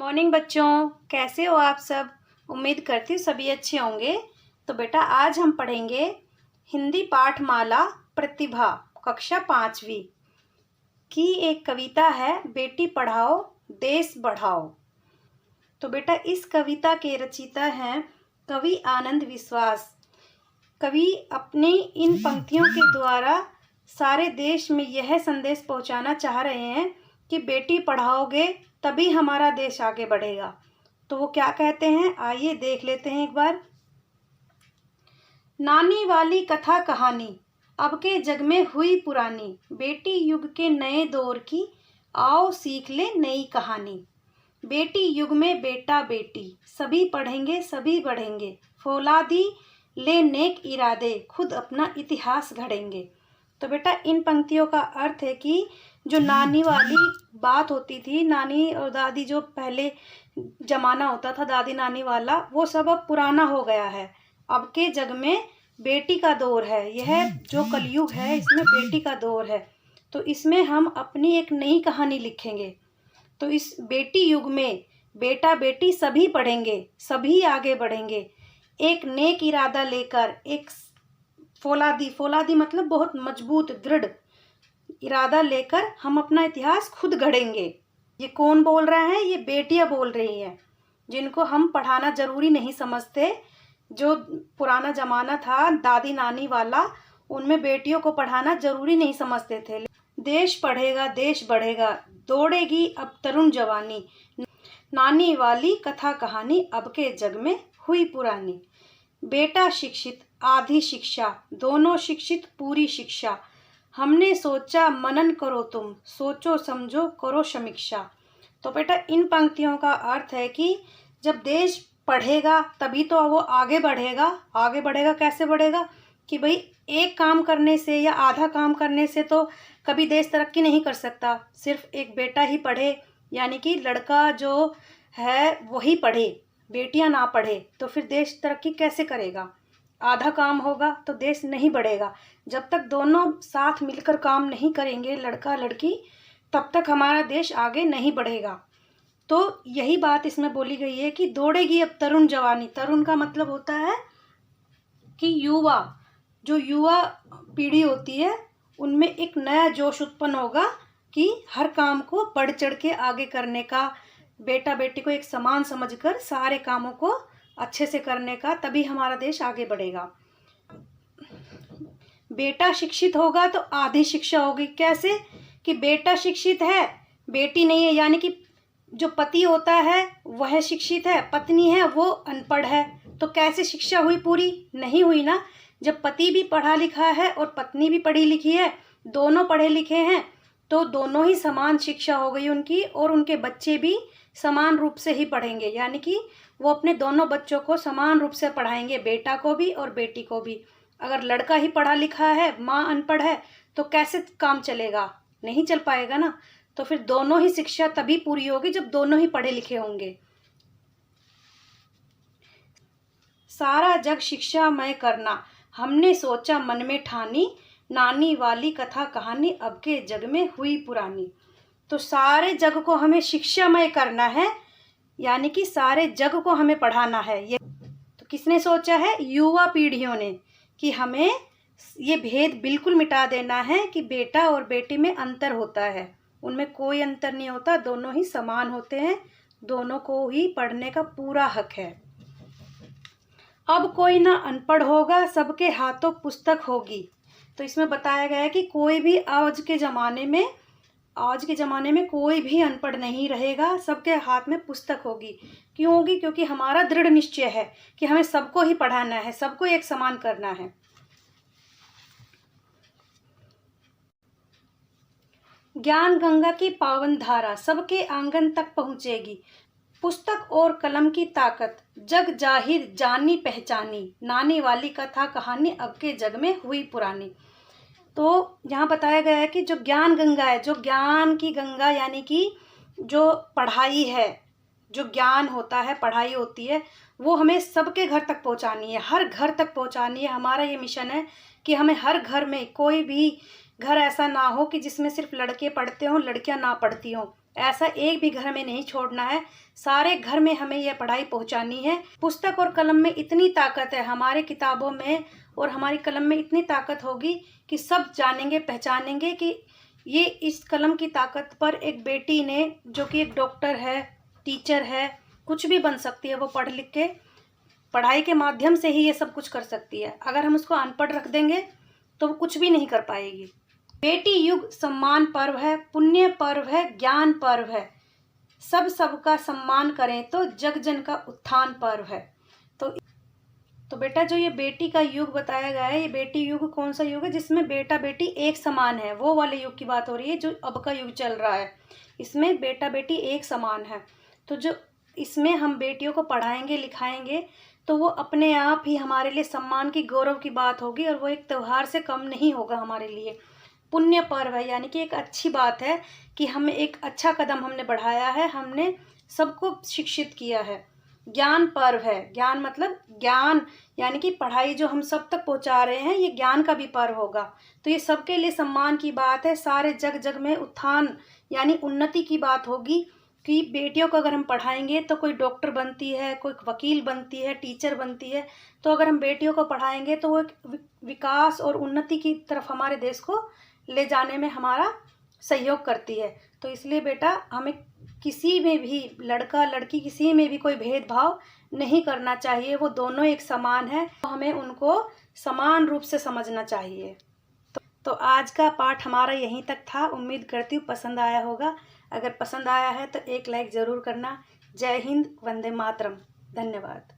Morning बच्चों, कैसे हो आप सब। उम्मीद करती हूँ सभी अच्छे होंगे। तो बेटा आज हम पढ़ेंगे हिंदी पाठमाला प्रतिभा कक्षा 5वीं की एक कविता है, बेटी पढ़ाओ देश बढ़ाओ। तो बेटा इस कविता के रचयिता हैं कवि आनंद विश्वास। कवि अपनी इन पंक्तियों के द्वारा सारे देश में यह संदेश पहुंचाना चाह रहे हैं कि बेटी पढ़ाओगे तभी हमारा देश आगे बढ़ेगा। तो वो क्या कहते हैं, आइए देख लेते हैं एक बार। नानी वाली कथा कहानी अब के जग में हुई पुरानी, बेटी युग के नए दौर की आओ सीख ले नई कहानी। बेटी युग में बेटा बेटी सभी पढ़ेंगे सभी बढ़ेंगे, फौलादी ले नेक इरादे खुद अपना इतिहास गढ़ेंगे। तो बेटा इन पंक्तियों का अर्थ है कि जो नानी वाली बात होती थी, नानी और दादी जो पहले जमाना होता था दादी नानी वाला, वो सब अब पुराना हो गया है। अब के जग में बेटी का दौर है, यह जो कलयुग है इसमें बेटी का दौर है। तो इसमें हम अपनी एक नई कहानी लिखेंगे। तो इस बेटी युग में बेटा बेटी सभी पढ़ेंगे सभी आगे बढ़ेंगे, एक नेक इरादा लेकर, एक फौलादी मतलब बहुत मजबूत दृढ़ इरादा लेकर हम अपना इतिहास खुद गढ़ेंगे। ये कौन बोल रहा है, ये बेटियां बोल रही हैं, जिनको हम पढ़ाना जरूरी नहीं समझते। जो पुराना जमाना था दादी नानी वाला, उनमें बेटियों को पढ़ाना जरूरी नहीं समझते थे। देश पढ़ेगा देश बढ़ेगा, दौड़ेगी अब तरुण जवानी, नानी वाली कथा कहानी अब के जग में हुई पुरानी। बेटा शिक्षित आधी शिक्षा, दोनों शिक्षित पूरी शिक्षा, हमने सोचा मनन करो तुम, सोचो समझो करो समीक्षा। तो बेटा इन पंक्तियों का अर्थ है कि जब देश पढ़ेगा तभी तो वो आगे बढ़ेगा। आगे बढ़ेगा कैसे बढ़ेगा कि भाई एक काम करने से या आधा काम करने से तो कभी देश तरक्की नहीं कर सकता। सिर्फ एक बेटा ही पढ़े, यानी कि लड़का जो है वही पढ़े, बेटियां ना पढ़े, तो फिर देश तरक्की कैसे करेगा। आधा काम होगा तो देश नहीं बढ़ेगा। जब तक दोनों साथ मिलकर काम नहीं करेंगे, लड़का लड़की, तब तक हमारा देश आगे नहीं बढ़ेगा। तो यही बात इसमें बोली गई है कि दौड़ेगी अब तरुण जवानी। तरुण का मतलब होता है कि युवा, जो युवा पीढ़ी होती है उनमें एक नया जोश उत्पन्न होगा कि हर काम को बढ़ चढ़ के आगे करने का, बेटा बेटी को एक समान समझकर सारे कामों को अच्छे से करने का, तभी हमारा देश आगे बढ़ेगा। बेटा शिक्षित होगा तो आधी शिक्षा होगी। कैसे कि बेटा शिक्षित है बेटी नहीं है, यानी कि जो पति होता है वह शिक्षित है, पत्नी है वो अनपढ़ है, तो कैसे शिक्षा हुई पूरी, नहीं हुई ना। जब पति भी पढ़ा लिखा है और पत्नी भी पढ़ी लिखी है, दोनों पढ़े लिखे हैं, तो दोनों ही समान शिक्षा हो गई उनकी, और उनके बच्चे भी समान रूप से ही पढ़ेंगे, यानी कि वो अपने दोनों बच्चों को समान रूप से पढ़ाएंगे, बेटा को भी और बेटी को भी। अगर लड़का ही पढ़ा लिखा है, माँ अनपढ़ है, तो कैसे काम चलेगा, नहीं चल पाएगा ना। तो फिर दोनों ही शिक्षा तभी पूरी होगी जब दोनों ही पढ़े लिखे होंगे। सारा जग शिक्षामय करना, हमने सोचा मन में ठानी, नानी वाली कथा कहानी अब के जग में हुई पुरानी। तो सारे जग को हमें शिक्षामय करना है, यानी कि सारे जग को हमें पढ़ाना है। ये तो किसने सोचा है, युवा पीढ़ियों ने, कि हमें ये भेद बिल्कुल मिटा देना है कि बेटा और बेटी में अंतर होता है। उनमें कोई अंतर नहीं होता, दोनों ही समान होते हैं, दोनों को ही पढ़ने का पूरा हक है। अब कोई ना अनपढ़ होगा, सबके हाथों पुस्तक होगी। तो इसमें बताया गया है कि कोई भी आज के ज़माने में कोई भी अनपढ़ नहीं रहेगा, सबके हाथ में पुस्तक होगी। क्यों होगी, क्योंकि हमारा दृढ़ निश्चय है कि हमें सबको ही पढ़ाना है, सबको एक समान करना है। ज्ञान गंगा की पावन धारा सबके आंगन तक पहुँचेगी, पुस्तक और कलम की ताकत जग जाहिर जानी पहचानी, नानी वाली कथा कहानी अब के जग में हुई पुरानी। तो यहाँ बताया गया है कि जो ज्ञान गंगा है, जो ज्ञान की गंगा, यानी कि जो पढ़ाई है, जो ज्ञान होता है, पढ़ाई होती है, वो हमें सबके घर तक पहुँचानी है, हर घर तक पहुँचानी है। हमारा ये मिशन है कि हमें हर घर में, कोई भी घर ऐसा ना हो कि जिसमें सिर्फ लड़के पढ़ते हों, लड़कियां ना पढ़ती हों। ऐसा एक भी घर में नहीं छोड़ना है, सारे घर में हमें यह पढ़ाई पहुंचानी है। पुस्तक और कलम में इतनी ताकत है, हमारे किताबों में और हमारी कलम में इतनी ताकत होगी कि सब जानेंगे, पहचानेंगे कि ये इस कलम की ताकत पर एक बेटी ने, जो कि एक डॉक्टर है, टीचर है, कुछ भी बन सकती है। वो पढ़ लिख के पढ़ाई के माध्यम से ही ये सब कुछ कर सकती है। अगर हम उसको अनपढ़ रख देंगे तो वो कुछ भी नहीं कर पाएगी। बेटी युग सम्मान पर्व है, पुण्य पर्व है, ज्ञान पर्व है। सब सबका सम्मान करें तो जग जन का उत्थान पर्व है। तो बेटा जो ये बेटी का युग बताया गया है, ये बेटी युग कौन सा युग है? जिसमें बेटा बेटी एक समान है, वो वाले युग की बात हो रही है जो अब का युग चल रहा है। इसमें बेटा बेटी एक समान है। तो जो इसमें हम बेटियों को पढ़ाएंगे, लिखाएंगे तो वो अपने आप ही हमारे लिए सम्मान की, गौरव की बात होगी, और वो एक त्यौहार से कम नहीं होगा हमारे लिए। पुण्य पर्व है, यानी कि एक अच्छी बात है कि हमें एक अच्छा कदम हमने बढ़ाया है, हमने सबको शिक्षित किया है। ज्ञान पर्व है, ज्ञान मतलब ज्ञान, यानी कि पढ़ाई जो हम सब तक पहुंचा रहे हैं, ये ज्ञान का भी पर्व होगा। तो ये सबके लिए सम्मान की बात है, सारे जग जग में उत्थान यानी उन्नति की बात होगी कि बेटियों को अगर हम पढ़ाएंगे तो कोई डॉक्टर बनती है, कोई वकील बनती है, टीचर बनती है। तो अगर हम बेटियों को पढ़ाएंगे तो वो एक विकास और उन्नति की तरफ हमारे देश को ले जाने में हमारा सहयोग करती है। तो इसलिए बेटा हमें किसी में भी, लड़का लड़की किसी में भी कोई भेदभाव नहीं करना चाहिए। वो दोनों एक समान है, तो हमें उनको समान रूप से समझना चाहिए। तो आज का पाठ हमारा यहीं तक था। उम्मीद करती हूँ पसंद आया होगा। अगर पसंद आया है तो एक लाइक ज़रूर करना। जय हिंद, वंदे मातरम। धन्यवाद।